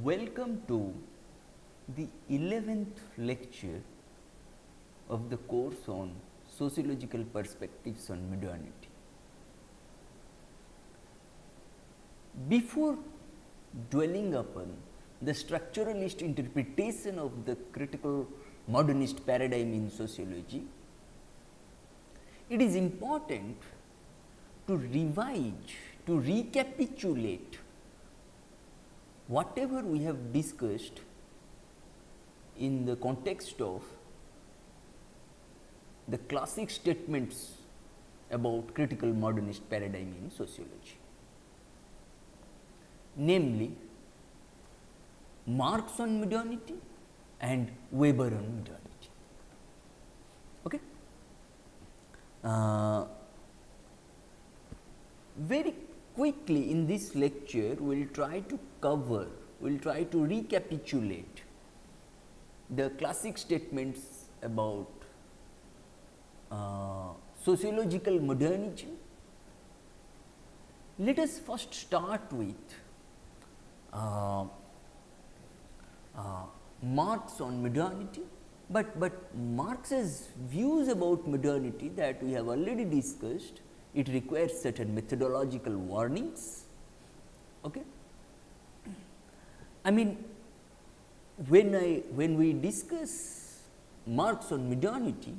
Welcome to the 11th lecture of the course on sociological perspectives on modernity. Before dwelling upon the structuralist interpretation of the critical modernist paradigm in sociology, it is important to revise, to recapitulate whatever we have discussed in the context of the classic statements about critical modernist paradigm in sociology, namely Marx on modernity and Weber on modernity. Okay? Very quickly in this lecture, we will try to cover, we will try to recapitulate the classic statements about sociological modernism. Let us first start with Marx on modernity, but Marx's views about modernity that we have already discussed, it requires certain methodological warnings. Okay? I mean, when we discuss Marx on modernity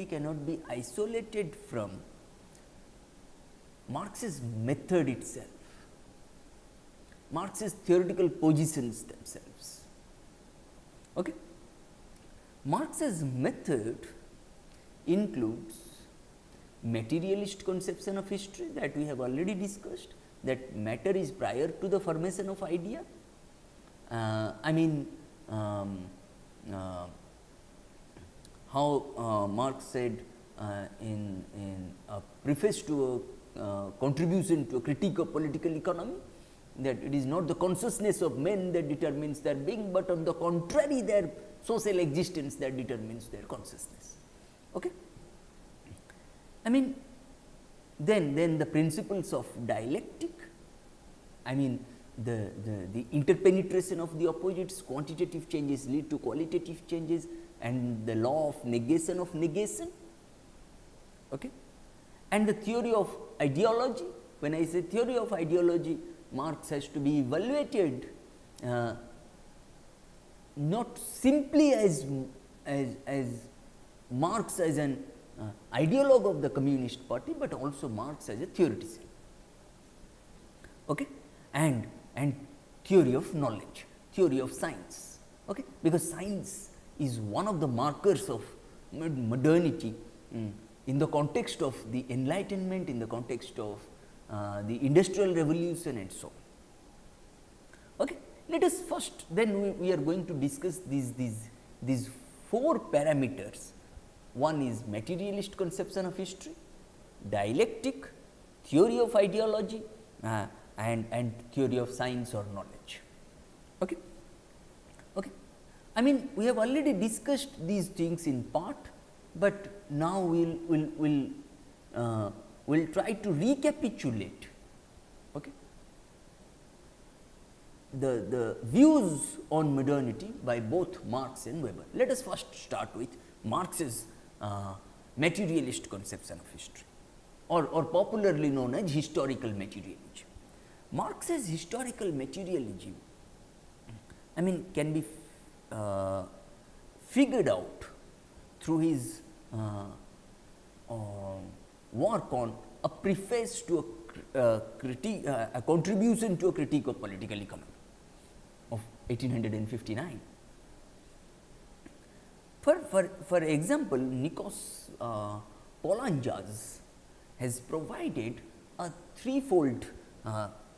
cannot be isolated from Marx's method itself, Marx's theoretical positions themselves. Okay? Marx's method includes materialist conception of history that we have already discussed, that matter is prior to the formation of idea. How Marx said in a preface to a contribution to a critique of political economy, that it is not the consciousness of men that determines their being, but on the contrary their social existence that determines their consciousness. Okay? I mean, then the principles of dialectic, I mean the interpenetration of the opposites, quantitative changes lead to qualitative changes, and the law of negation, okay? And the theory of ideology. When I say theory of ideology, Marx has to be evaluated not simply as Marx as an ideologue of the Communist Party, but also Marx as a theoretician. Okay? And theory of knowledge, theory of science, okay? Because science is one of the markers of modernity in the context of the Enlightenment, in the context of the Industrial Revolution and so on. Okay? Let us first, then we are going to discuss these four parameters. One is materialist conception of history, dialectic, theory of ideology, and theory of science or knowledge. Okay? Okay. I mean, we have already discussed these things in part, but now we'll try to recapitulate, okay, the views on modernity by both Marx and Weber. Let us first start with Marx's materialist conception of history, or popularly known as historical materialism. Marx's historical materialism, I mean, can be figured out through his work on a preface to a critique, a contribution to a critique of political economy of 1859. For example, Nikos Poulantzas has provided a threefold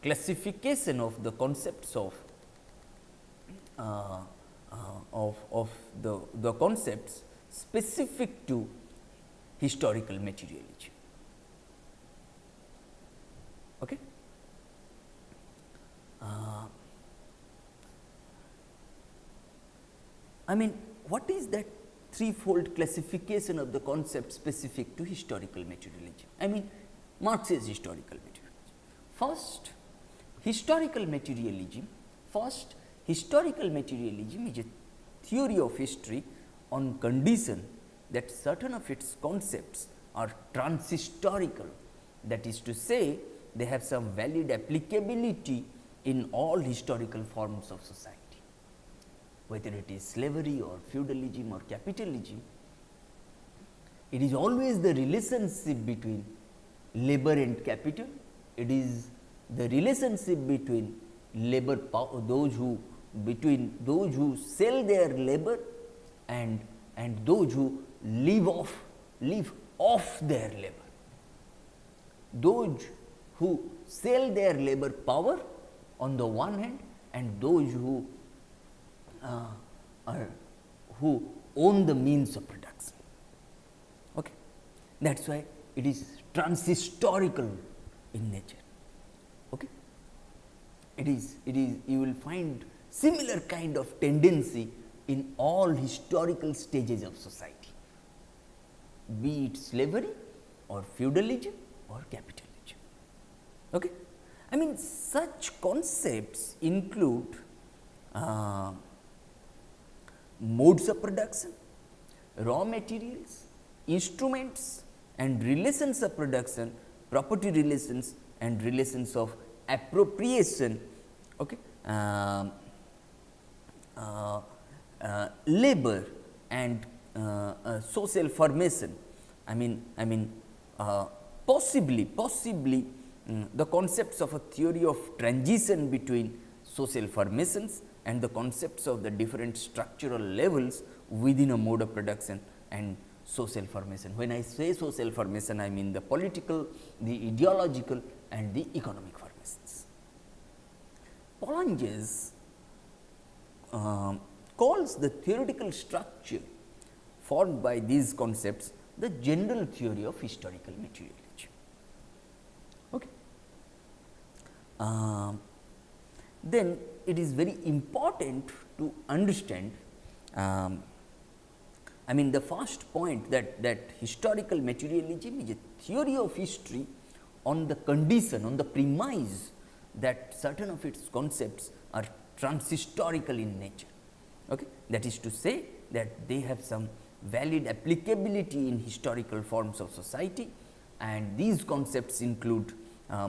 classification of the concepts of the concepts specific to historical materialism. Okay? I mean, what is that threefold classification of the concept specific to historical materialism? I mean, Marx's historical materialism. First, historical materialism First, historical materialism is a theory of history on condition that certain of its concepts are transhistorical, that is to say, they have some valid applicability in all historical forms of society, whether it is slavery or feudalism or capitalism. It is always the relationship between labor and capital. It is the relationship between labor power, between those who sell their labor and those who live off their labor. Those who sell their labor power on the one hand, and those who own the means of production. Okay. That is why it is transhistorical in nature. Okay. It is you will find similar kind of tendency in all historical stages of society, be it slavery or feudalism or capitalism. Okay. I mean, such concepts include modes of production, raw materials, instruments and relations of production, property relations and relations of appropriation, okay, labor and social formation. Possibly the concepts of a theory of transition between social formations and the concepts of the different structural levels within a mode of production and social formation. When I say social formation, I mean the political, the ideological and the economic formations. Polanyi's calls the theoretical structure formed by these concepts the general theory of historical materialism. Okay. Then it is very important to understand, the first point that historical materialism is a theory of history on the condition, on the premise that certain of its concepts are transhistorical in nature. Okay. That is to say that they have some valid applicability in historical forms of society, and these concepts include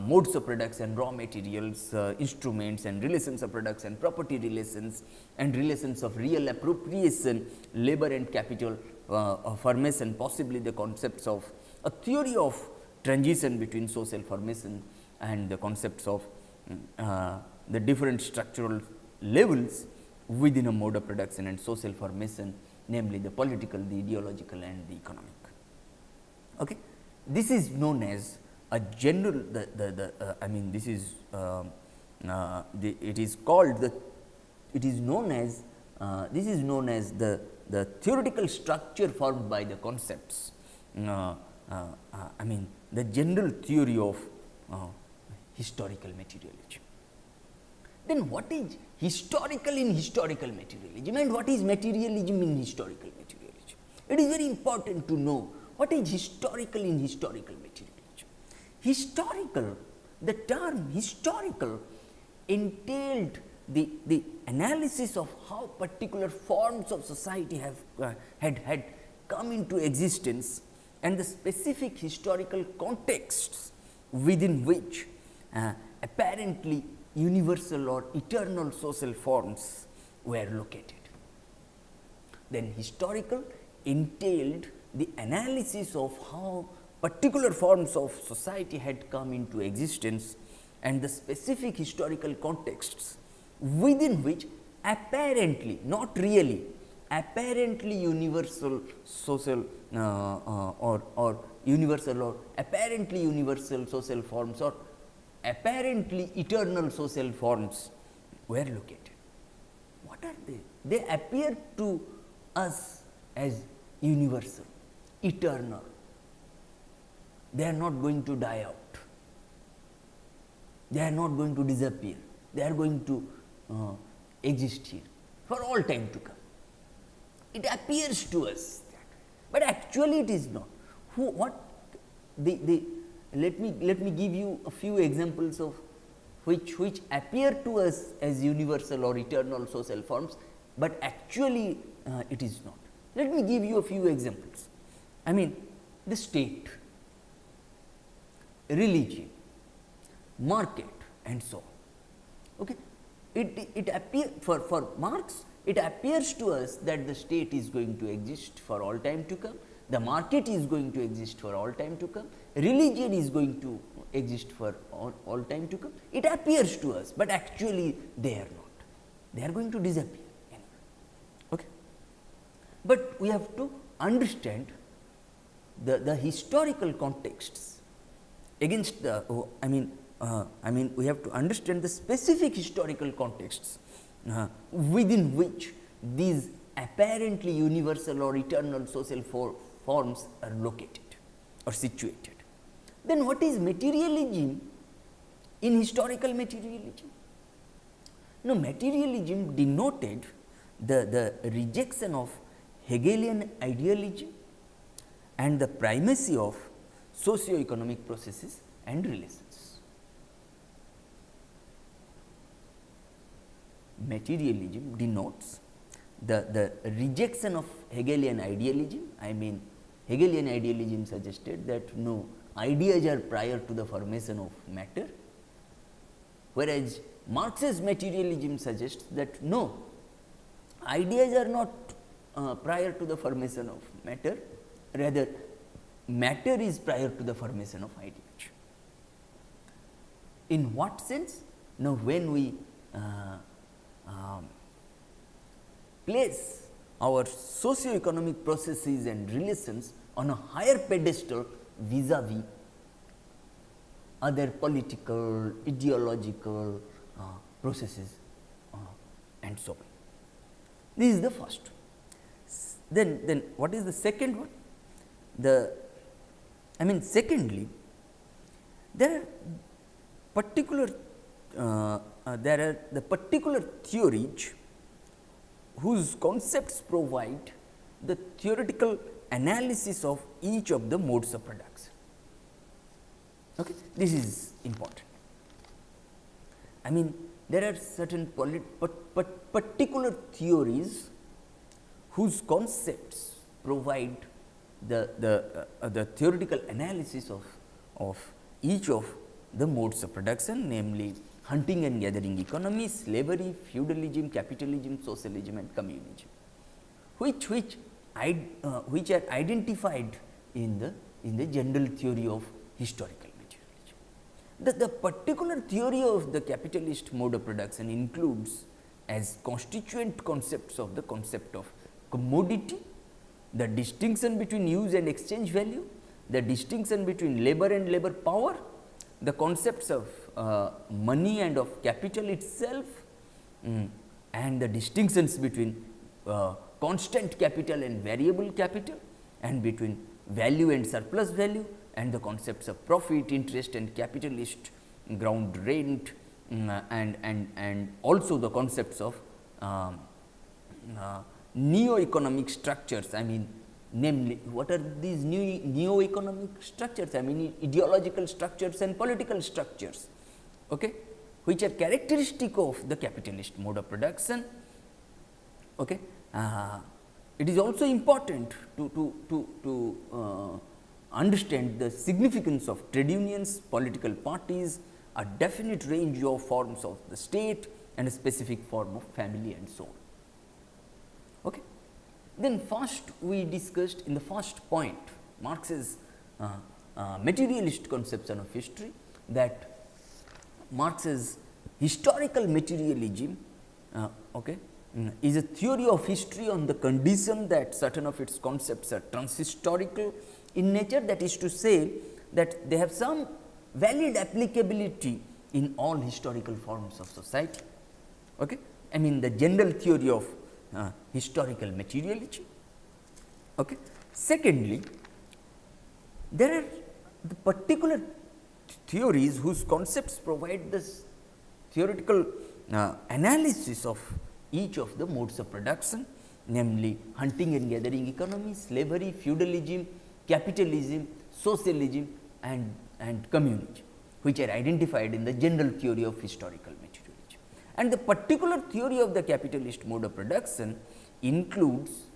modes of production, raw materials, instruments and relations of production, property relations and relations of real appropriation, labor and capital formation, possibly the concepts of a theory of transition between social formation and the concepts of the different structural levels within a mode of production and social formation, namely the political, the ideological and the economic. Okay. This is known as a general, this is it is called the, it is known as this is known as the theoretical structure formed by the concepts, the general theory of historical materialism. Then what is historical in historical materialism and what is materialism in historical materialism? It is very important to know what is historical in historical materialism. Historical, the term historical entailed the analysis of how particular forms of society have had come into existence and the specific historical contexts within which apparently universal or eternal social forms were located. Then historical entailed the analysis of how particular forms of society had come into existence and the specific historical contexts within which apparently, not really, apparently universal social or universal or apparently universal social forms or apparently eternal social forms were located. What are they? They appear to us as universal, eternal. They are not going to die out. They are not going to disappear. They are going to exist here for all time to come. It appears to us that way, but actually it is not. Let me give you a few examples of which appear to us as universal or eternal social forms, but actually it is not. Let me give you a few examples. I mean, the state, religion, market, and so on. Okay. It appears for Marx, it appears to us that the state is going to exist for all time to come, the market is going to exist for all time to come, religion is going to exist for all time to come. It appears to us, but actually they are not. They are going to disappear anyway. Okay. But we have to understand the historical contexts against the we have to understand the specific historical contexts within which these apparently universal or eternal social forms are located or situated. Then what is materialism in historical materialism? No, materialism denoted the rejection of Hegelian idealism and the primacy of socio-economic processes and relations. Materialism denotes the rejection of Hegelian idealism. I mean, Hegelian idealism suggested that no, ideas are prior to the formation of matter, whereas Marx's materialism suggests that no, ideas are not prior to the formation of matter, rather matter is prior to the formation of ideas. In what sense? Now, when we place our socio-economic processes and relations on a higher pedestal vis-a-vis other political, ideological processes and so on. This is the first. Then what is the second one? Secondly, there are particular the particular theories whose concepts provide the theoretical analysis of each of the modes of production. Okay. This is important. I mean, there are certain particular theories whose concepts provide the theoretical analysis of each of the modes of production, namely hunting and gathering economy, slavery, feudalism, capitalism, socialism, and communism, which are identified in the general theory of historical materialism. The particular theory of the capitalist mode of production includes as constituent concepts of the concept of commodity, the distinction between use and exchange value, the distinction between labor and labor power, the concepts of money and of capital itself, and the distinctions between constant capital and variable capital, and between value and surplus value, and the concepts of profit, interest, and capitalist ground rent, and also the concepts of neo-economic structures. I mean, namely, what are these neo-economic structures? I mean, ideological structures and political structures, okay, which are characteristic of the capitalist mode of production. Okay. It is also important to understand the significance of trade unions, political parties, a definite range of forms of the state, and a specific form of family, and so on. Okay. Then first we discussed in the first point Marx's materialist conception of history, that Marx's historical materialism is a theory of history on the condition that certain of its concepts are transhistorical in nature, that is to say that they have some valid applicability in all historical forms of society. Okay. I mean, the general theory of historical materialism. Okay. Secondly, there are the particular theories whose concepts provide this theoretical analysis of each of the modes of production, namely hunting and gathering economy, slavery, feudalism, capitalism, socialism, and communism. which are identified in the general theory of historical materialism. And the particular theory of the capitalist mode of production includes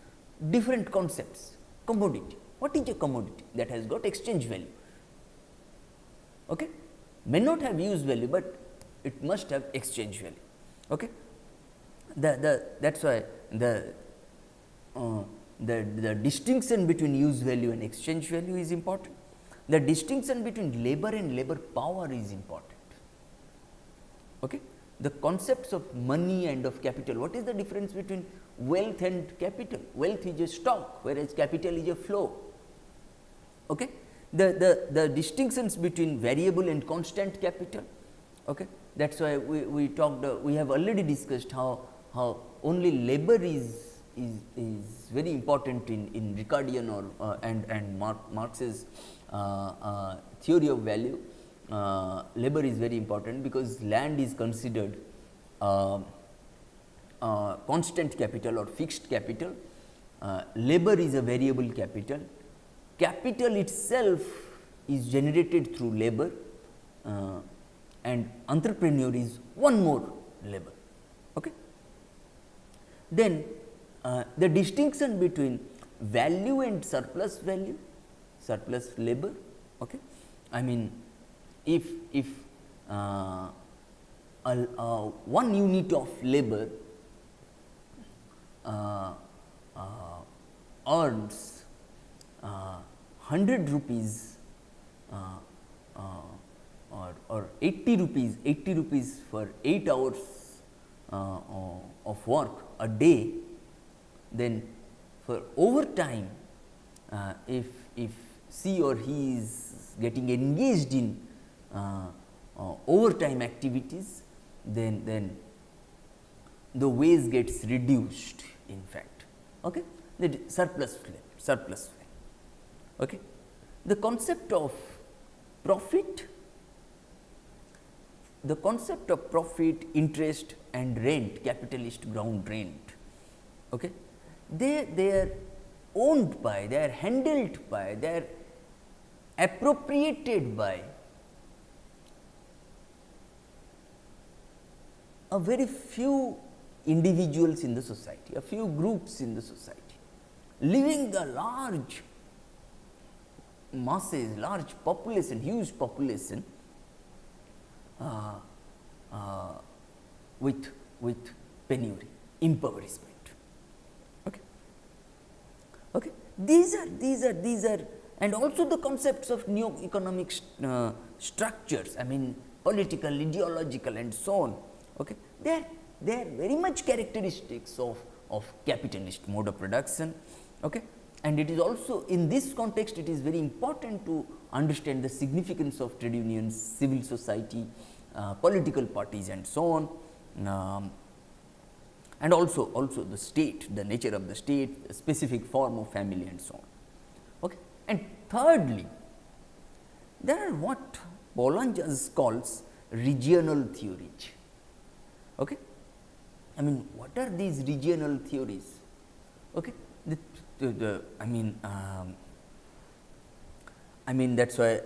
different concepts. Commodity. What is a commodity? That has got exchange value. Okay? May not have use value, but it must have exchange value. Okay? That is why the distinction between use value and exchange value is important. The distinction between labor and labor power is important. Okay? The concepts of money and of capital, what is the difference between wealth and capital? Wealth is a stock, whereas capital is a flow. Okay? The distinctions between variable and constant capital. Okay? That is why we talked, we have already discussed how only labor is very important in Ricardian or and Marx's theory of value. Labor is very important because land is considered constant capital or fixed capital. Labor is a variable capital. Capital itself is generated through labor, and entrepreneur is one more labor. Okay? Then the distinction between value and surplus value, surplus labor. Okay? I mean, if 1 unit of labor earns 100 rupees or 80 rupees for 8 hours of work a day, then for overtime, if she or he is getting engaged in overtime activities, then the wage gets reduced, in fact. Okay? The surplus value. Okay? The concept of profit, interest and rent, capitalist ground rent, okay? They are owned by, they are handled by, they are appropriated by a very few individuals in the society, a few groups in the society, leaving the large masses, large population, huge population with penury, impoverishment. Okay. Okay. These are, and also the concepts of new economic structures. I mean, political, ideological, and so on. Okay. They are very much characteristics of capitalist mode of production. Okay. And it is also, in this context, it is very important to understand the significance of trade unions, civil society, political parties, and so on, and also the state, the nature of the state, the specific form of family, and so on. Okay. And thirdly, there are what Bollanges calls regional theories. Okay. I mean, what are these regional theories? Okay. I mean that's why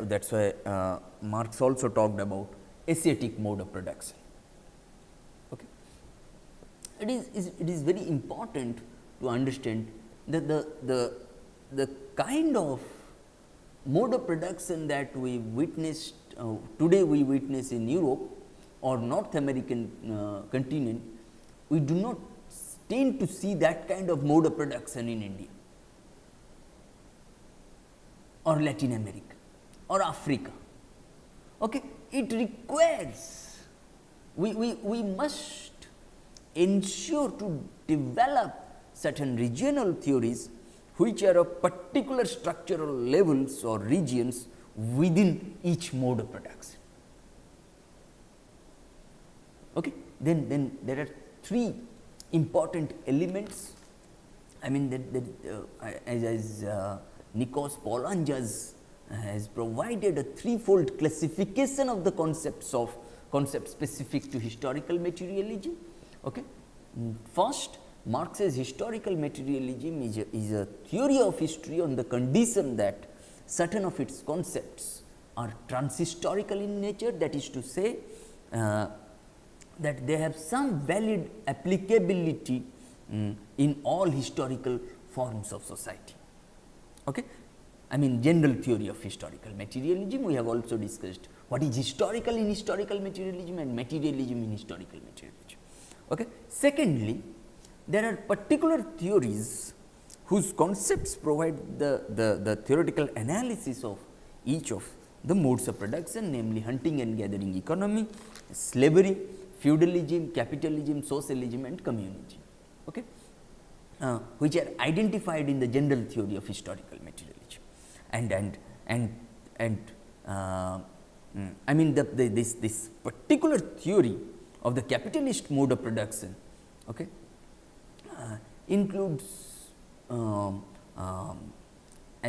Marx also talked about ascetic mode of production. Okay. It is very important to understand that the kind of mode of production that we witnessed today we witness in Europe or North American continent, we do not tend to see that kind of mode of production in India or Latin America or Africa. Okay. It requires, we must ensure to develop certain regional theories which are of particular structural levels or regions within each mode of production. Okay. Then there are 3 important elements. I mean as Nikos Bollanges has provided a threefold classification of the concepts specific to historical materialism. Okay. First, Marx's historical materialism is a theory of history on the condition that certain of its concepts are transhistorical in nature, that is to say that they have some valid applicability in all historical forms of society. Okay? I mean general theory of historical materialism. We have also discussed what is historical in historical materialism and materialism in historical materialism. Okay? Secondly, there are particular theories whose concepts provide the theoretical analysis of each of the modes of production, namely hunting and gathering economy, slavery, feudalism, capitalism, socialism and communism, okay? Which are identified in the general theory of historical materialism. I mean this particular theory of the capitalist mode of production, okay, includes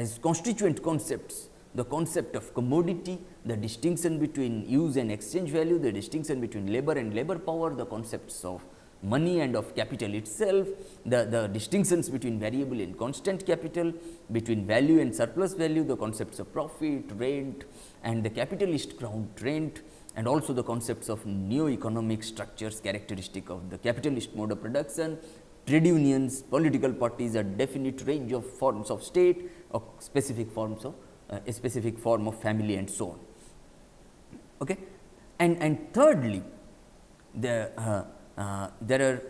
as constituent concepts the concept of commodity, the distinction between use and exchange value, the distinction between labor and labor power, the concepts of money and of capital itself, the distinctions between variable and constant capital, between value and surplus value, the concepts of profit, rent and the capitalist ground rent, and also the concepts of neo-economic structures characteristic of the capitalist mode of production, trade unions, political parties, a definite range of forms of state, or specific forms of a specific form of family and so on. Okay? And thirdly, there are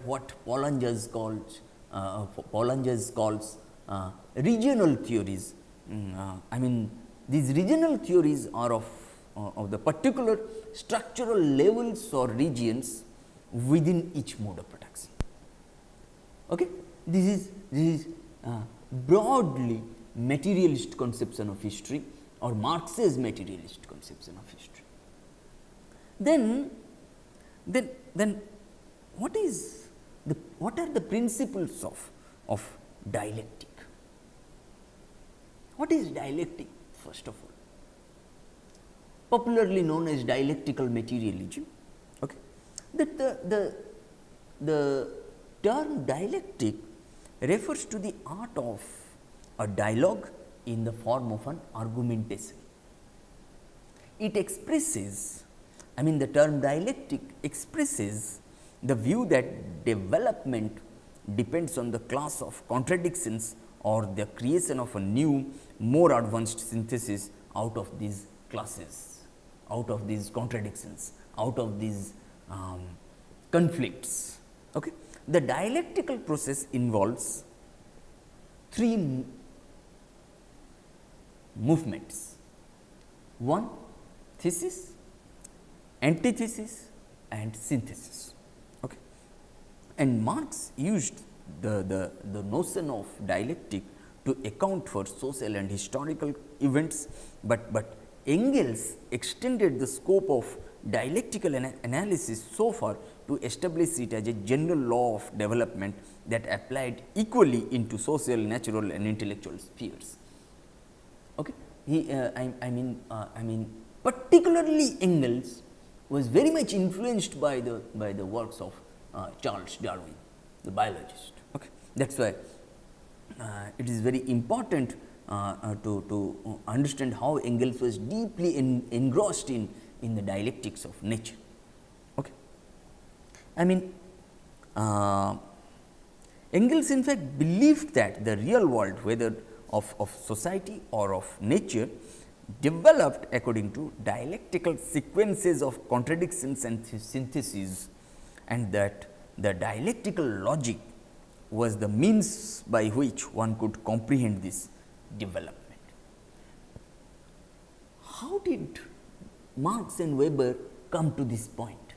what Bollanges calls regional theories. I mean these regional theories are of the particular structural levels or regions within each mode of production. Okay? This is broadly materialist conception of history or Marx's materialist conception of history. Then what are the principles of dialectic? What is dialectic first of all? Popularly known as dialectical materialism. Okay? That the term dialectic refers to the art of a dialogue in the form of an argumentation. It expresses, I mean the term dialectic expresses the view that development depends on the class of contradictions or the creation of a new, more advanced synthesis out of these classes, out of these contradictions, out of these conflicts. Okay? The dialectical process involves three movements: one, thesis, antithesis and synthesis. Okay? And Marx used the notion of dialectic to account for social and historical events, but Engels extended the scope of dialectical analysis so far to establish it as a general law of development that applied equally into social, natural and intellectual spheres. Okay? I mean particularly Engels was very much influenced by the works of Charles Darwin, the biologist. Okay? That is why it is very important to understand how Engels was deeply engrossed in the dialectics of nature. Okay? I mean Engels in fact believed that the real world, whether of society or of nature, developed according to dialectical sequences of contradictions and syntheses, and that the dialectical logic was the means by which one could comprehend this development. How did Marx and Weber come to this point?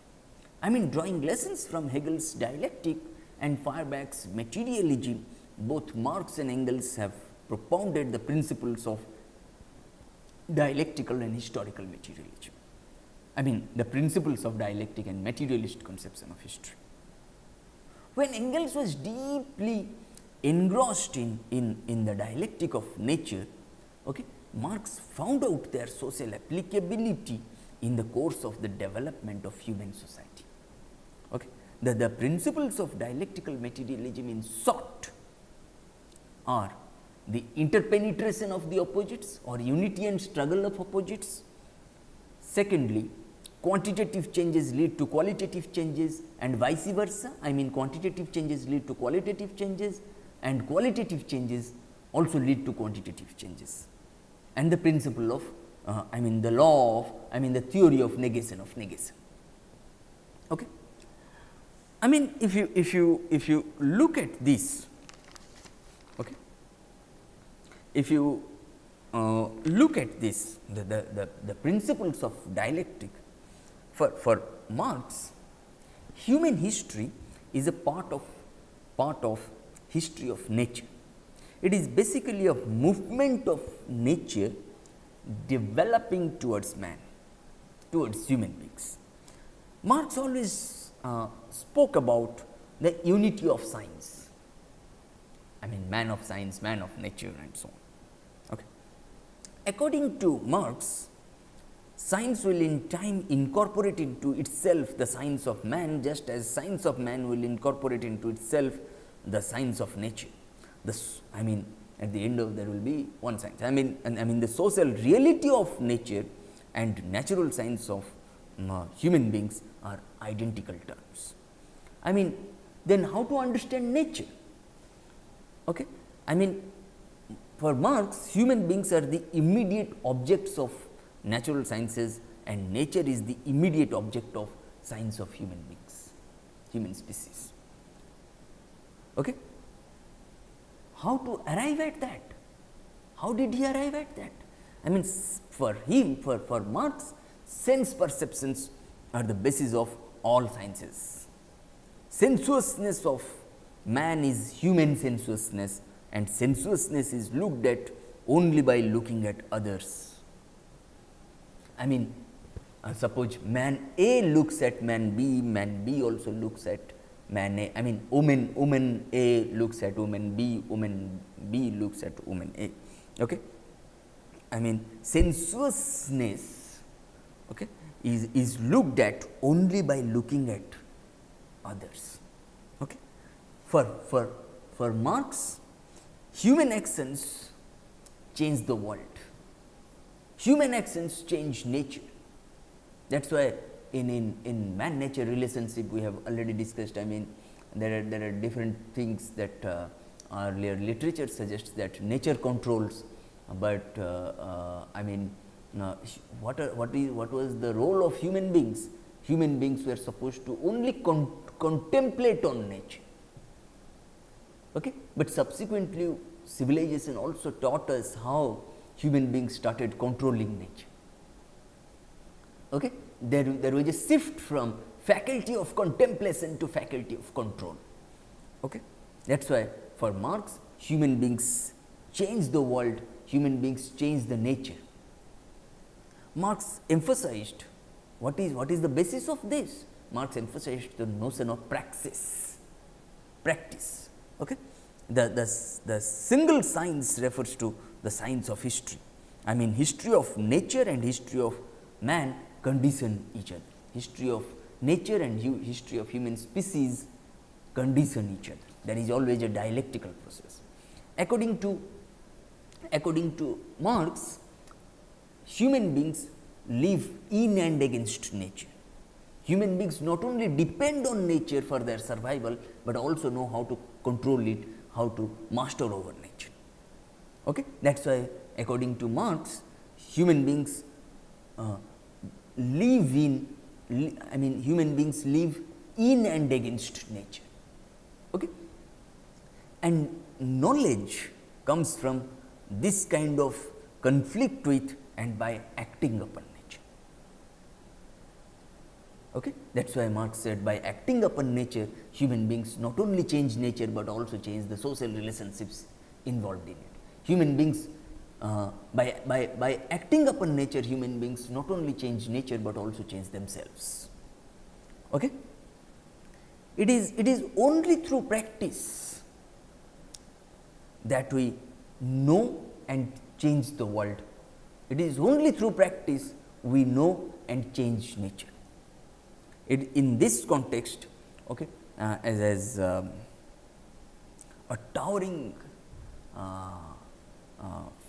I mean, drawing lessons from Hegel's dialectic and Feuerbach's materialism, both Marx and Engels have propounded the principles of dialectical and historical materialism. I mean, the principles of dialectic and materialist conception of history. When Engels was deeply engrossed in the dialectic of nature, okay, Marx found out their social applicability in the course of the development of human society. Okay. The principles of dialectical materialism in short are the interpenetration of the opposites or unity and struggle of opposites, Secondly, quantitative changes lead to qualitative changes and vice versa. I mean, quantitative changes lead to qualitative changes and qualitative changes also lead to quantitative changes. And the principle of I mean the law of the theory of negation of negation. Okay. I mean, if you look at this, okay, if you look at this, the principles of dialectic for Marx, human history is a part of history of nature. It is basically a movement of nature developing towards man, towards human beings. Marx always spoke about the unity of science. I mean, man of science, man of nature, and so on. Okay. According to Marx, science will in time incorporate into itself the science of man, just as science of man will incorporate into itself the science of nature. I mean, at the end of there will be one science. I mean the social reality of nature and natural science of human beings are identical terms. I mean, then how to understand nature? Okay. I mean, for Marx, human beings are the immediate objects of natural sciences and nature is the immediate object of science of human beings, human species. Okay. How to arrive at that? How did he arrive at that? I mean, for him, for Marx, sense perceptions are the basis of all sciences. Sensuousness of man is human sensuousness, and sensuousness is looked at only by looking at others. I mean, suppose man A looks at man B also looks at man A. I mean, woman A looks at woman B looks at woman A. Okay. I mean, sensuousness, okay, is looked at only by looking at others. Okay. For Marx, human actions change the world. Human actions change nature. That's why in man-nature relationship we have already discussed. I mean, there are different things that earlier literature suggests that nature controls, but I mean, what was the role of human beings? Human beings were supposed to only contemplate on nature. Okay, but subsequently civilization also taught us how human beings started controlling nature. Okay, there was a shift from faculty of contemplation to faculty of control. Okay, that's why for Marx, human beings change the world, human beings change the nature. Marx emphasized what is the basis of this? Marx emphasized the notion of praxis, practice. Okay, the single science refers to the science of history. I mean, history of nature and history of man condition each other. History of nature and history of human species condition each other. There is always a dialectical process. According to Marx, human beings live in and against nature. Human beings not only depend on nature for their survival, but also know how to control it, how to master over nature. Okay? That is why according to Marx, human beings human beings live in and against nature. Okay? And knowledge comes from this kind of conflict with and by acting upon nature. Okay? That is why Marx said by acting upon nature, human beings not only change nature, but also change the social relationships involved in it. Human beings by acting upon nature, human beings not only change nature, but also change themselves. Okay? It is only through practice that we know and change the world. It is only through practice we know and change nature. In this context, okay, as a towering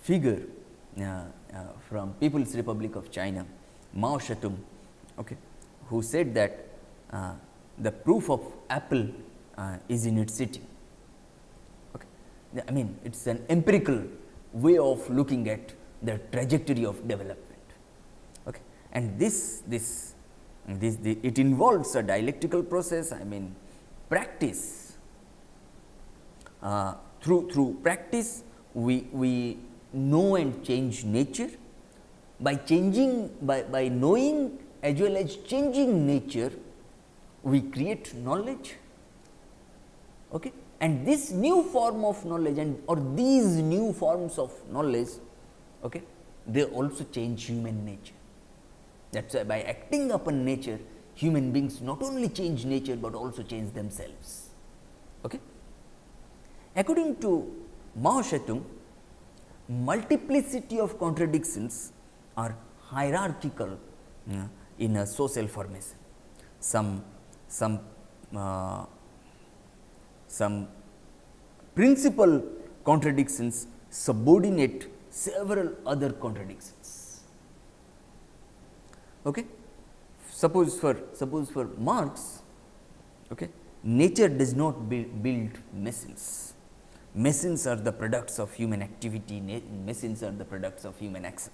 figure from People's Republic of China, Mao Zedong, okay, who said that the proof of apple is in its eating. Okay. I mean, it is an empirical way of looking at the trajectory of development. Okay. And this it involves a dialectical process. I mean, practice. Through practice, we know and change nature. By knowing as well as changing nature, we create knowledge. Okay. And this new form of knowledge or these new forms of knowledge, okay, they also change human nature. That is why by acting upon nature, human beings not only change nature, but also change themselves. Okay. According to Mao Zedong, multiplicity of contradictions are hierarchical in a social formation. Some principal contradictions subordinate several other contradictions. Okay. Suppose for Marx, okay, nature does not build machines. Machines are the products of human activity. Machines are the products of human action,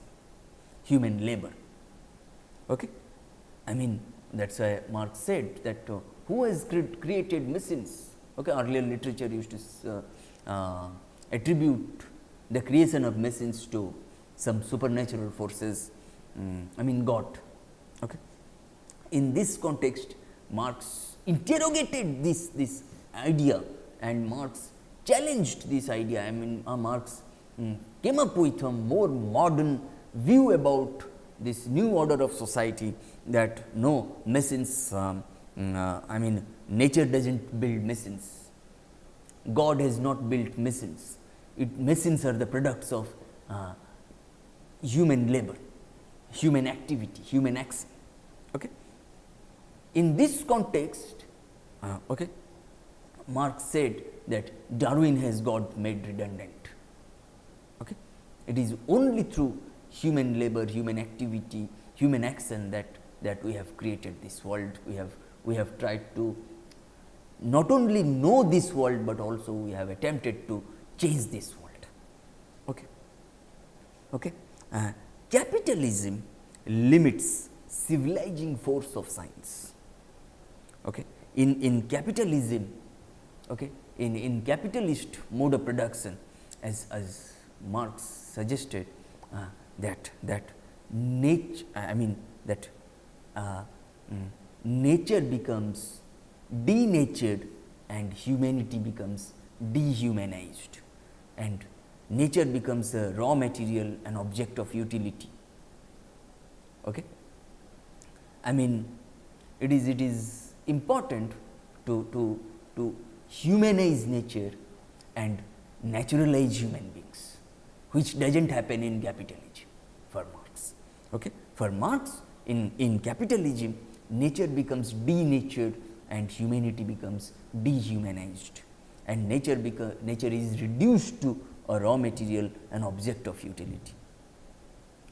human labor. Okay. I mean, that is why Marx said that who has created machines? Okay. Earlier literature used to attribute the creation of machines to some supernatural forces, I mean God. Okay. In this context, Marx interrogated this idea, and Marx challenged this idea. I mean, Marx came up with a more modern view about this new order of society, that no, machines, I mean, nature does not build machines, God has not built machines, machines are the products of human labor, human activity, human action. Okay. In this context, okay, Marx said that Darwin has God made redundant. Okay. It is only through human labor, human activity, human action that we have created this world. We have tried to not only know this world, but also we have attempted to change this world. Okay. Okay. Capitalism limits civilizing force of science. Okay. In capitalism, okay, in capitalist mode of production, as Marx suggested, that nature, I mean that nature becomes denatured and humanity becomes dehumanized, and nature becomes a raw material, an object of utility. Okay. I mean, it is important to humanize nature and naturalize human beings, which does not happen in capitalism for Marx. Okay. For Marx, in capitalism, nature becomes denatured and humanity becomes dehumanized, and nature is reduced to a raw material, an object of utility.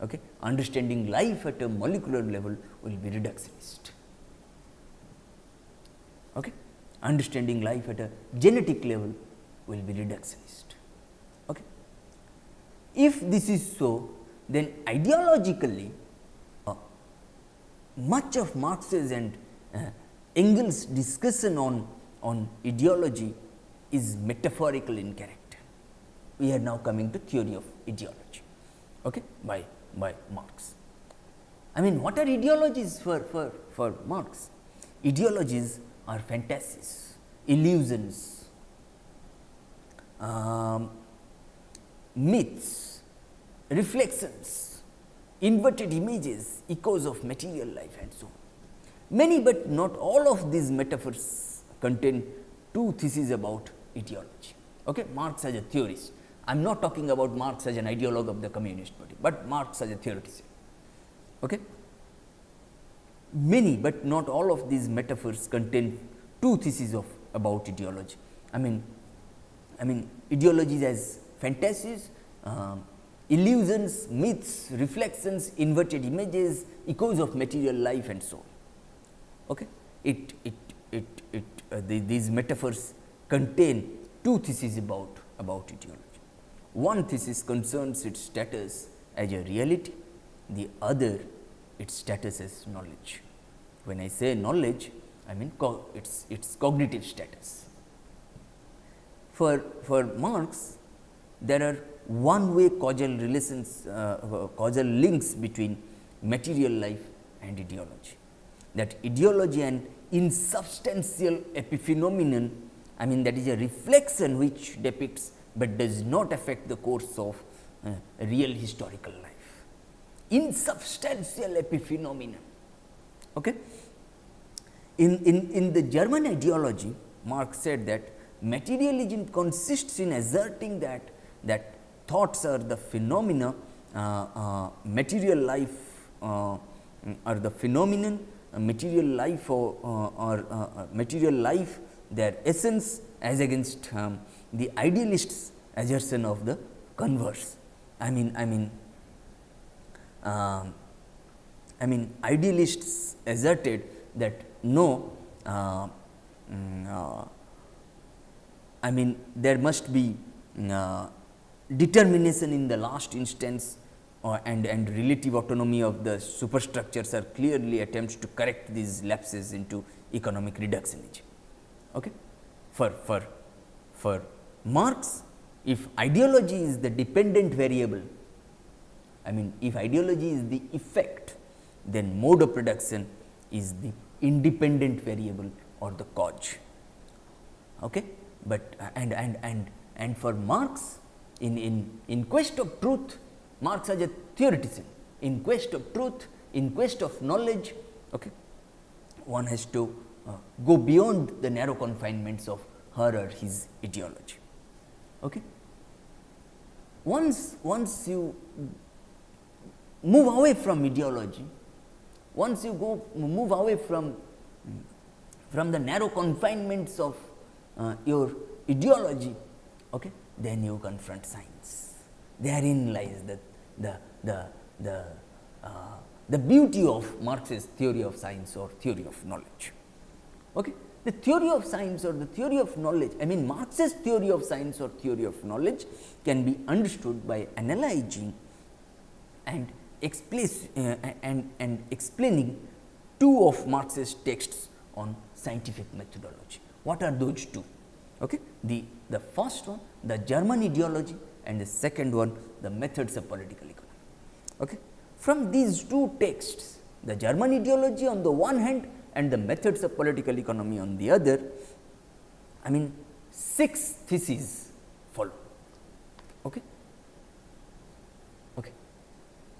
Okay. Understanding life at a molecular level will be reductionist. Okay. Understanding life at a genetic level will be reductionist. Okay. If this is so, then ideologically, much of Marx's and Engels' discussion on ideology is metaphorical in character. We are now coming to theory of ideology, okay, by Marx. I mean, what are ideologies for Marx? Ideologies are fantasies, illusions, myths, reflections, inverted images, echoes of material life, and so on. Many but not all of these metaphors contain two theses about ideology. Okay? Marx as a theorist. I am not talking about Marx as an ideologue of the Communist Party, but Marx as a theoretician. Okay? Many but not all of these metaphors contain two theses about ideology. I mean ideologies as fantasies, illusions, myths, reflections, inverted images, echoes of material life and so on. Okay? These metaphors contain two theses about ideology. One thesis concerns its status as a reality, the other its status as knowledge. When I say knowledge, I mean its cognitive status. For Marx, there are one-way causal relations, causal links between material life and ideology. That ideology and insubstantial epiphenomenon, I mean that is a reflection which depicts but does not affect the course of real historical life. Insubstantial epiphenomenon. Okay? In the German ideology, Marx said that materialism consists in asserting that thoughts are the phenomena, material life are the phenomenon, material life or material life, their essence, as against the idealists' assertion of the converse. Idealists asserted that no, there must be determination in the last instance, and relative autonomy of the superstructures are clearly attempts to correct these lapses into economic reductionism. Okay? For Marx, if ideology is the dependent variable, if ideology is the effect, then mode of production is the independent variable or the cause. Okay? But and for Marx, in quest of truth, Marx as a theoretician, in quest of truth, in quest of knowledge, okay, one has to go beyond the narrow confinements of her or his ideology. Okay? Once you move away from ideology, once you move away from the narrow confinements of your ideology, okay, then you confront science. Therein lies the beauty of Marx's theory of science or theory of knowledge. Okay? The theory of science or the theory of knowledge, Marx's theory of science or theory of knowledge can be understood by analyzing and explaining two of Marx's texts on scientific methodology. What are those two? Okay? The first one, the German ideology, and the second one, the methods of political economy. Okay? From these two texts, the German ideology on the one hand and the methods of political economy on the other, 6 theses follow. Okay? Okay.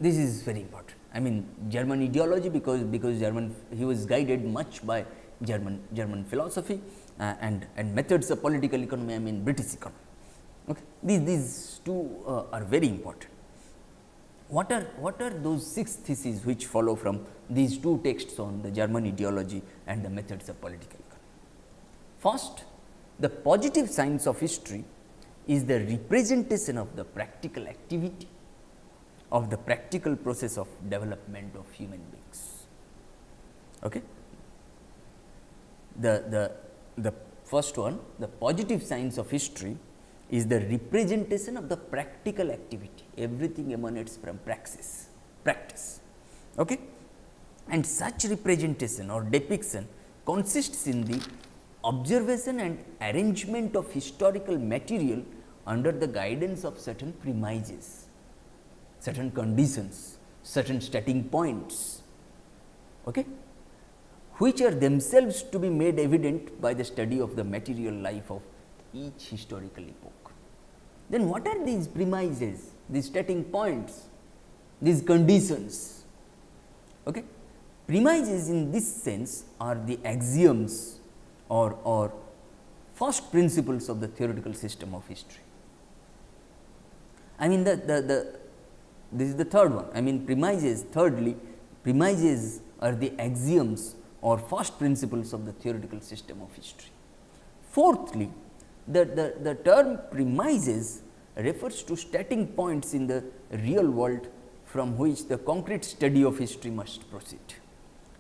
This is very important. German ideology, because he was guided much by German philosophy, and methods of political economy, British economy. Okay. These two are very important. What are those 6 theses which follow from these two texts on the German ideology and the methods of political economy? First, the positive science of history is the representation of the practical activity, of the practical process of development of human beings. Okay? The first one, the positive science of history, is the representation of the practical activity. Everything emanates from praxis, practice. Okay? And such representation or depiction consists in the observation and arrangement of historical material under the guidance of certain premises, certain conditions, certain starting points, okay, which are themselves to be made evident by the study of the material life of each historical epoch. Then what are these premises, these starting points, these conditions? Okay? Premises in this sense are the axioms or first principles of the theoretical system of history. This is the third one. Premises, thirdly, premises are the axioms or first principles of the theoretical system of history. Fourthly, the term premises refers to starting points in the real world from which the concrete study of history must proceed.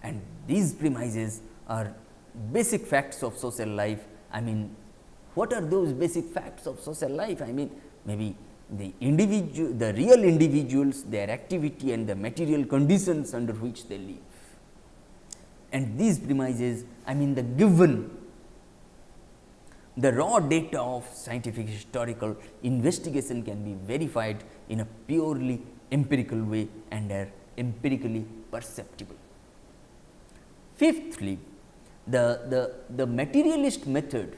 And these premises are basic facts of social life. I mean, what are those basic facts of social life? I mean, maybe the individual, the real individuals, their activity and the material conditions under which they live. And these premises, I mean, the given, the raw data of scientific historical investigation can be verified in a purely empirical way and are empirically perceptible. Fifthly, the materialist method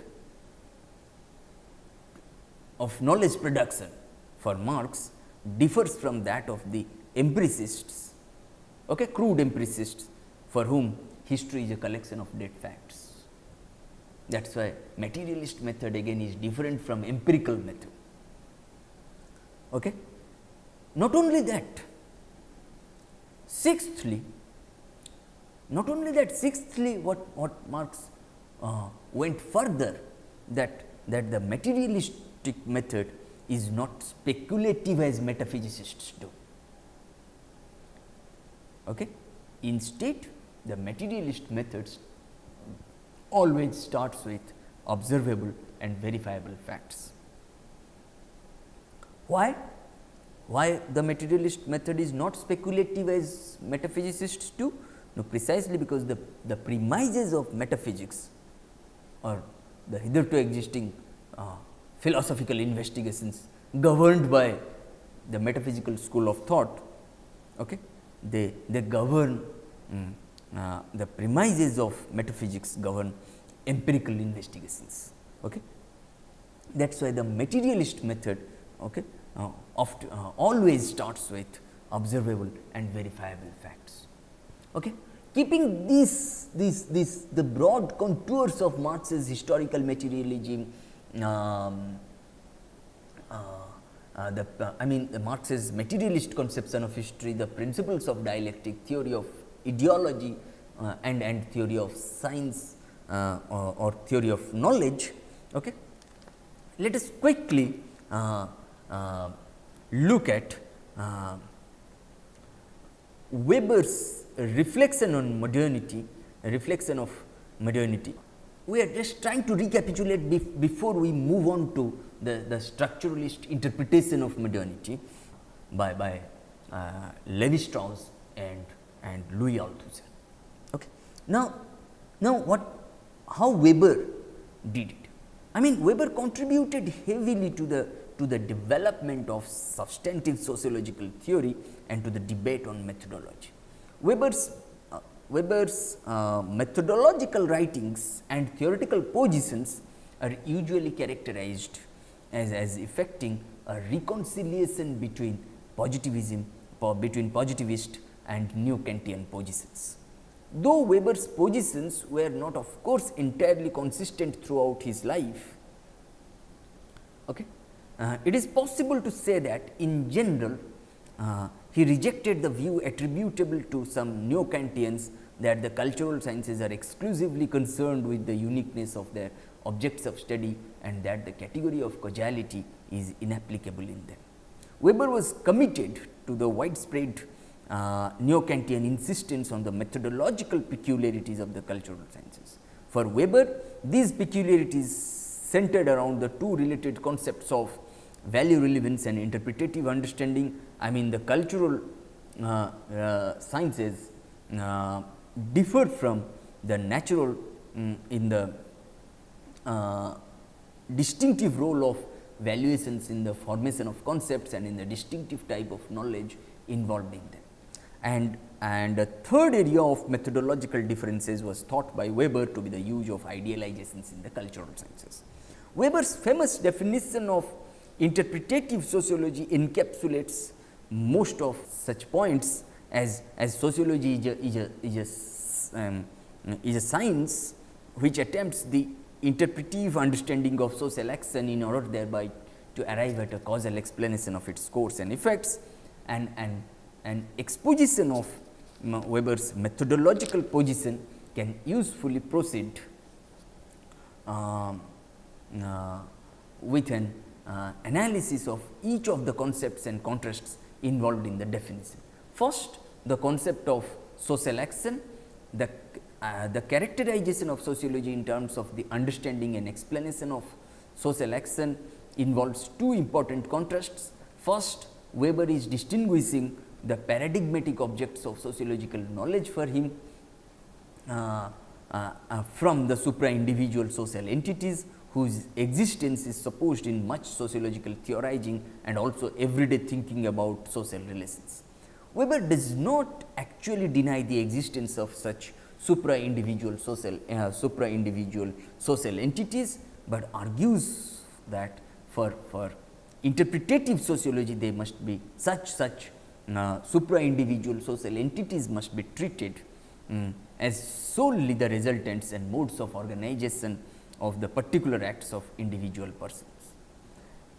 of knowledge production for Marx differs from that of the empiricists, okay, crude empiricists, for whom history is a collection of dead facts. That is why materialist method again is different from empirical method. Okay. Not only that, sixthly, what Marx went further, that the materialistic method is not speculative as metaphysicists do. Okay. Instead, the materialist methods always starts with observable and verifiable facts. Why? Why the materialist method is not speculative as metaphysicists do? No, precisely because the premises of metaphysics or the hitherto existing philosophical investigations governed by the metaphysical school of thought, okay, they govern the premises of metaphysics govern empirical investigations. Okay. That is why the materialist method, okay, always starts with observable and verifiable facts. Okay. Keeping the broad contours of Marx's historical materialism, the Marx's materialist conception of history, the principles of dialectic, theory of ideology and theory of science or theory of knowledge. Okay. Let us quickly look at Weber's reflection on modernity, reflection of modernity. We are just trying to recapitulate before we move on to the structuralist interpretation of modernity by Levi-Strauss and Louis Althusser. Okay. Now how Weber did it? I mean, Weber contributed heavily to the development of substantive sociological theory and to the debate on methodology. Weber's methodological writings and theoretical positions are usually characterized as effecting a reconciliation between positivist and new Kantian positions. Though Weber's positions were not, of course, entirely consistent throughout his life, okay, it is possible to say that in general he rejected the view attributable to some neo-Kantians that the cultural sciences are exclusively concerned with the uniqueness of their objects of study and that the category of causality is inapplicable in them. Weber was committed to the widespread neo-Kantian insistence on the methodological peculiarities of the cultural sciences. For Weber, these peculiarities centered around the two related concepts of value relevance and interpretative understanding. I mean, the cultural sciences differ from the natural in the distinctive role of valuations in the formation of concepts and in the distinctive type of knowledge involved in them. And a third area of methodological differences was thought by Weber to be the use of idealizations in the cultural sciences. Weber's famous definition of interpretative sociology encapsulates most of such points as sociology is a science which attempts the interpretive understanding of social action in order thereby to arrive at a causal explanation of its course and effects, and an exposition of Weber's methodological position can usefully proceed with an analysis of each of the concepts and contrasts involved in the definition. First, the concept of social action, the characterization of sociology in terms of the understanding and explanation of social action involves two important contrasts. First, Weber is distinguishing the paradigmatic objects of sociological knowledge for him from the supra-individual social entities whose existence is supposed in much sociological theorizing and also everyday thinking about social relations. Weber does not actually deny the existence of such supra-individual social entities, but argues that for interpretative sociology they must be such supra-individual social entities must be treated as solely the resultants and modes of organization of the particular acts of individual persons.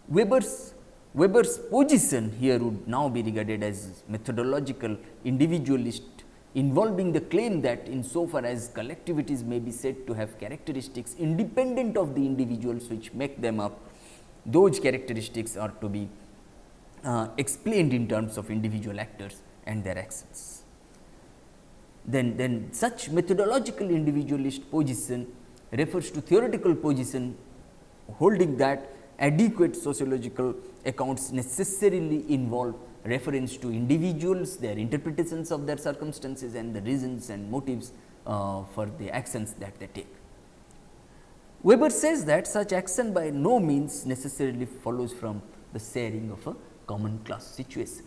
Weber's position here would now be regarded as methodological individualist, involving the claim that insofar as collectivities may be said to have characteristics independent of the individuals which make them up, those characteristics are to be explained in terms of individual actors and their actions. Then such methodological individualist position refers to theoretical position holding that adequate sociological accounts necessarily involve reference to individuals, their interpretations of their circumstances and the reasons and motives for the actions that they take. Weber says that such action by no means necessarily follows from the sharing of a common class situation.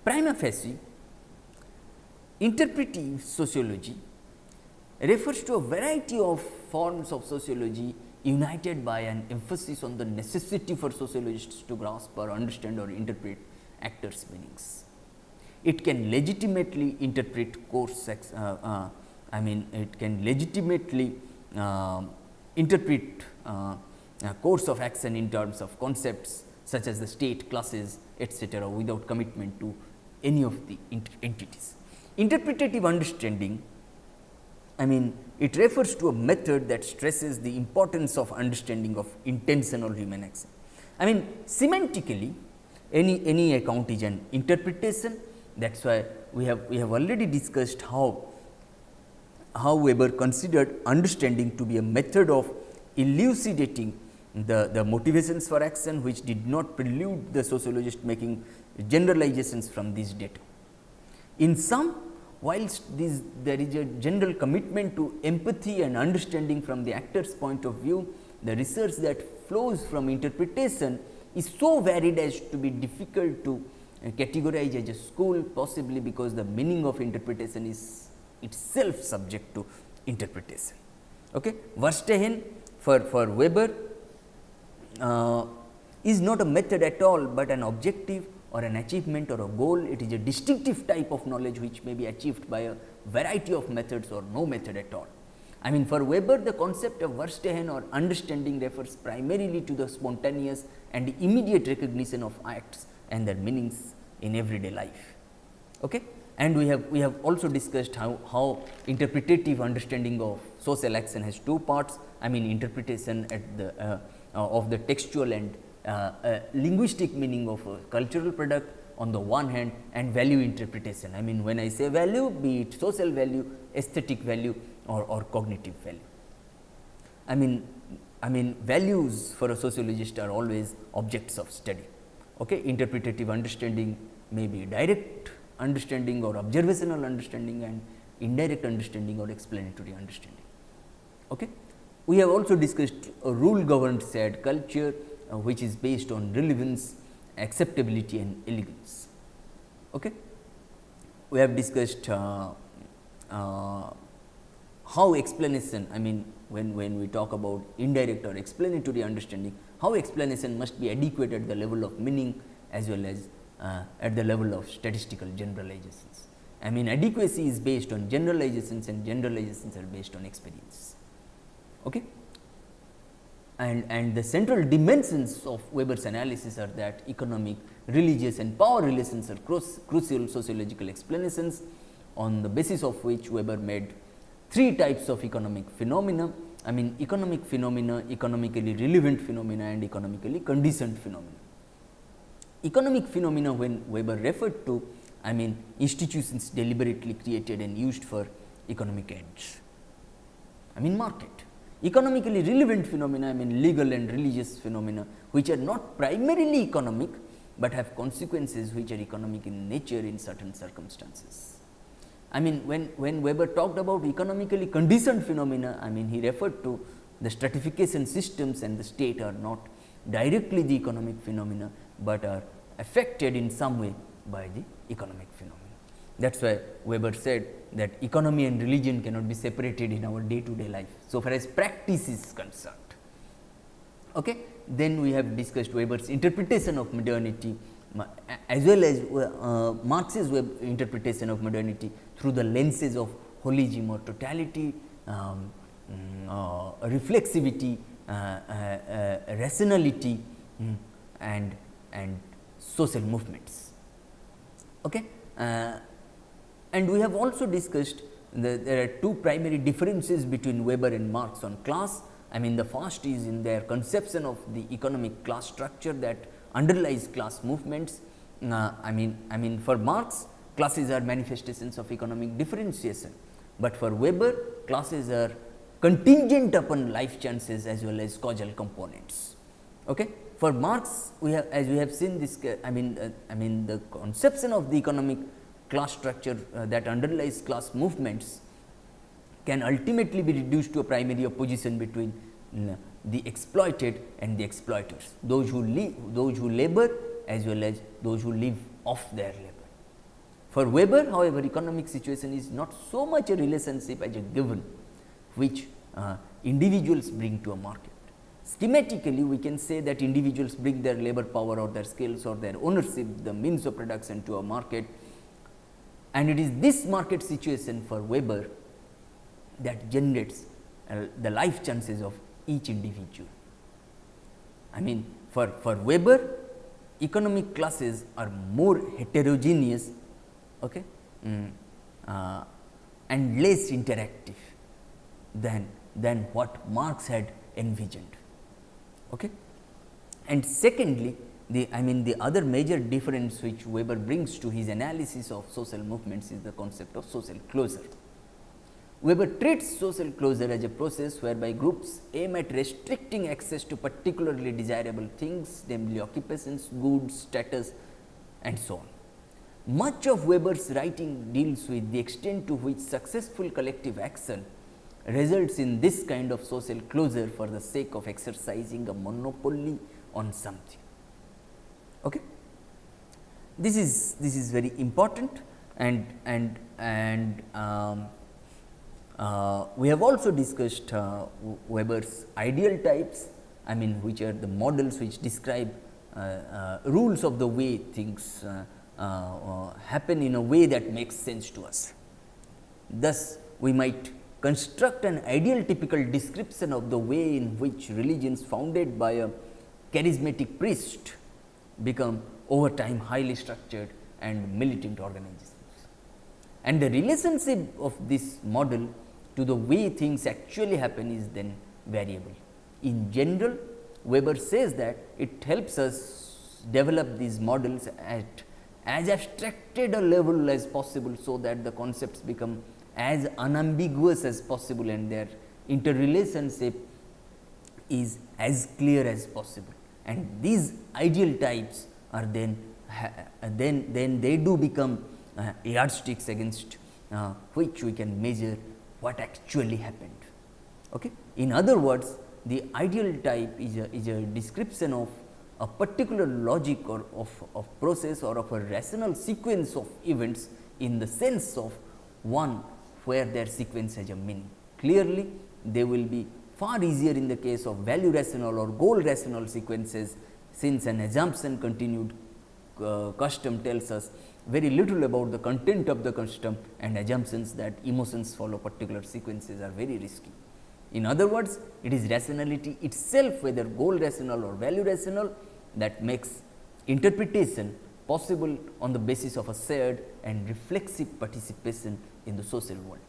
Prima facie, interpretive sociology refers to a variety of forms of sociology united by an emphasis on the necessity for sociologists to grasp or understand or interpret actors' meanings. It can legitimately interpret it can legitimately interpret a course of action in terms of concepts such as the state, classes, etc., without commitment to any of the entities. Interpretative understanding, it refers to a method that stresses the importance of understanding of intentional human action. Semantically, any account is an interpretation. That is why we have already discussed how Weber considered understanding to be a method of elucidating the motivations for action, which did not prelude the sociologist making generalizations from these data. In sum, whilst there is a general commitment to empathy and understanding from the actor's point of view, the research that flows from interpretation is so varied as to be difficult to categorize as a school, possibly because the meaning of interpretation is itself subject to interpretation. Okay? Verstehen for Weber is not a method at all, but an objective or an achievement or a goal. It is a distinctive type of knowledge which may be achieved by a variety of methods or no method at all. For Weber, the concept of Verstehen or understanding refers primarily to the spontaneous and immediate recognition of acts and their meanings in everyday life. Okay? And we have also discussed how interpretative understanding of social action has two parts. Interpretation at the of the textual and linguistic meaning of a cultural product on the one hand, and value interpretation. When I say value, be it social value, aesthetic value or cognitive value. Values for a sociologist are always objects of study. Okay? Interpretative understanding may be direct understanding or observational understanding, and indirect understanding or explanatory understanding. Okay? We have also discussed a rule governed shared culture, which is based on relevance, acceptability and elegance. Okay? We have discussed how explanation, when we talk about indirect or explanatory understanding, how explanation must be adequate at the level of meaning as well as at the level of statistical generalizations. Adequacy is based on generalizations and generalizations are based on experience. Okay? And the central dimensions of Weber's analysis are that economic, religious and power relations are crucial sociological explanations, on the basis of which Weber made three types of economic phenomena. I mean economic phenomena, economically relevant phenomena and economically conditioned phenomena. Economic phenomena, when Weber referred to, I mean institutions deliberately created and used for economic ends, I mean market. Economically relevant phenomena, I mean legal and religious phenomena, which are not primarily economic, but have consequences which are economic in nature in certain circumstances. I mean when Weber talked about economically conditioned phenomena, I mean he referred to the stratification systems and the state are not directly the economic phenomena, but are affected in some way by the economic phenomena. That is why Weber said that economy and religion cannot be separated in our day to day life, so far as practice is concerned. Okay. Then we have discussed Weber's interpretation of modernity, as well as Marx's interpretation of modernity through the lenses of holism or totality, reflexivity, rationality, and social movements. Okay. And we have also discussed there are two primary differences between Weber and Marx on class. I mean the first is in their conception of the economic class structure that underlies class movements. I mean for Marx, classes are manifestations of economic differentiation, but for Weber, classes are contingent upon life chances as well as causal components. Okay. For Marx, we have, as we have seen this, I mean the conception of the economic class structure that underlies class movements can ultimately be reduced to a primary opposition between the exploited and the exploiters, those who labor as well as those who live off their labor. For Weber, however, economic situation is not so much a relationship as a given which individuals bring to a market. Schematically, we can say that individuals bring their labor power or their skills or their ownership, the means of production to a market, and it is this market situation for Weber that generates the life chances of each individual. I mean for Weber, economic classes are more heterogeneous, okay, and less interactive than what Marx had envisioned. Okay. And secondly, the other major difference which Weber brings to his analysis of social movements is the concept of social closure. Weber treats social closure as a process whereby groups aim at restricting access to particularly desirable things, namely occupations, goods, status, and so on. Much of Weber's writing deals with the extent to which successful collective action results in this kind of social closure for the sake of exercising a monopoly on something. Okay. This is very important, and we have also discussed Weber's ideal types, I mean which are the models which describe rules of the way things happen in a way that makes sense to us. Thus, we might construct an ideal typical description of the way in which religions founded by a charismatic priest become over time highly structured and militant organizations. And the relationship of this model to the way things actually happen is then variable. In general, Weber says that it helps us develop these models at as abstracted a level as possible, so that the concepts become as unambiguous as possible and their interrelationship is as clear as possible. And these ideal types are then they do become yardsticks against which we can measure what actually happened. Okay? In other words, the ideal type is a description of a particular logic or of process or of a rational sequence of events in the sense of one where their sequence has a meaning. Clearly, they will be far easier in the case of value rational or goal rational sequences, since an assumption continued custom tells us very little about the content of the custom, and assumptions that emotions follow particular sequences are very risky. In other words, it is rationality itself, whether goal rational or value rational, that makes interpretation possible on the basis of a shared and reflexive participation in the social world.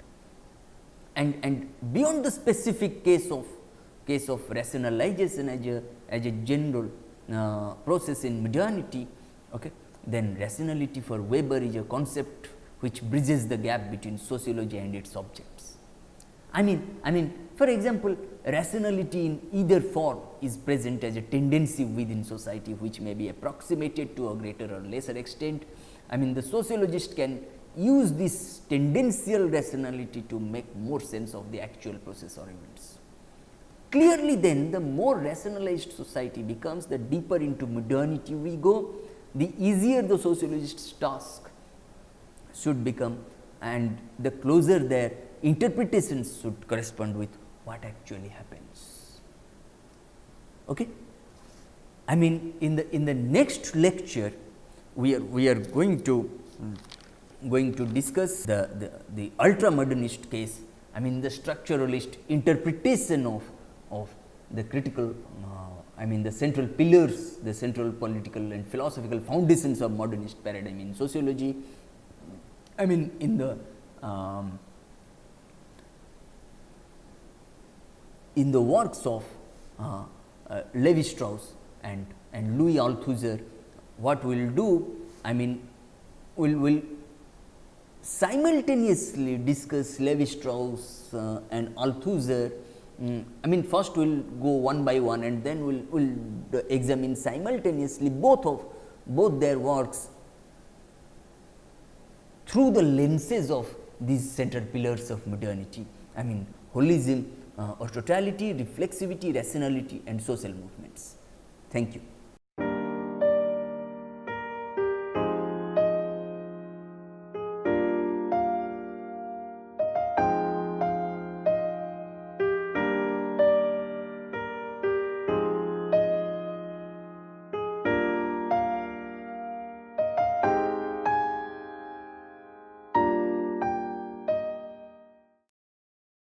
and beyond the specific case of rationalization as a general process in modernity, okay, then rationality for Weber is a concept which bridges the gap between sociology and its objects. I mean, for example, rationality in either form is present as a tendency within society which may be approximated to a greater or lesser extent. I mean, the sociologist can use this tendenzial rationality to make more sense of the actual process or events. Clearly then, the more rationalized society becomes, the deeper into modernity we go, the easier the sociologist's task should become, and the closer their interpretations should correspond with what actually happens. Okay? I mean, in the next lecture, we are going to discuss the ultra-modernist case. I mean, the structuralist interpretation of the critical, I mean, the central pillars, the central political and philosophical foundations of modernist paradigm in sociology. I mean, in the works of Levi-Strauss and Louis Althusser, what we will do, I mean, we will simultaneously discuss Levi-Strauss and Althusser. I mean, first we will go one by one, and then we will examine simultaneously both their works through the lenses of these central pillars of modernity. I mean, holism, or totality, reflexivity, rationality and social movements. Thank you.